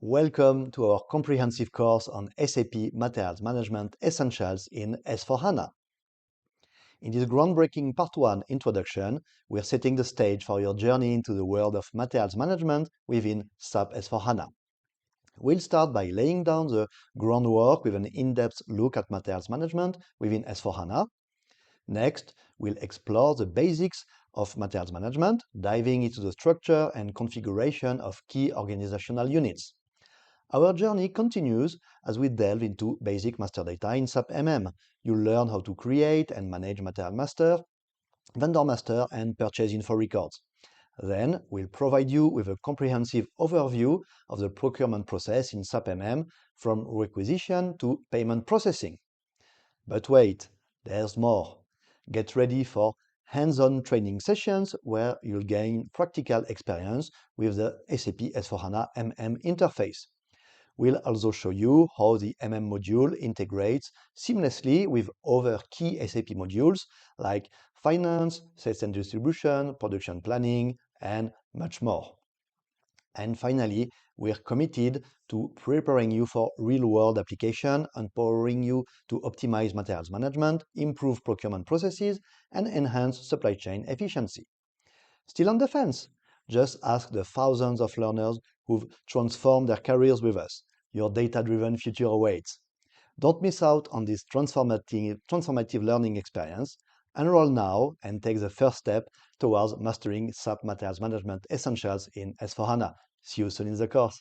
Welcome to our comprehensive course on SAP Materials Management Essentials in S/4HANA. In this groundbreaking Part 1 introduction, we are setting the stage for your journey into the world of materials management within SAP S/4HANA. We'll start by laying down the groundwork with an in-depth look at materials management within S/4HANA. Next, we'll explore the basics of materials management, diving into the structure and configuration of key organizational units. Our journey continues as we delve into basic master data in SAP MM. You'll learn how to create and manage material master, vendor master, and purchase info records. Then we'll provide you with a comprehensive overview of the procurement process in SAP MM from requisition to payment processing. But wait, there's more. Get ready for hands-on training sessions where you'll gain practical experience with the SAP S/4HANA MM interface. We'll also show you how the MM module integrates seamlessly with other key SAP modules like finance, sales and distribution, production planning, and much more. And finally, we're committed to preparing you for real-world application, empowering you to optimize materials management, improve procurement processes, and enhance supply chain efficiency. Still on the fence? Just ask the thousands of learners who've transformed their careers with us. Your data-driven future awaits. Don't miss out on this transformative learning experience. Enroll now and take the first step towards mastering SAP Materials Management Essentials in S/4HANA. See you soon in the course.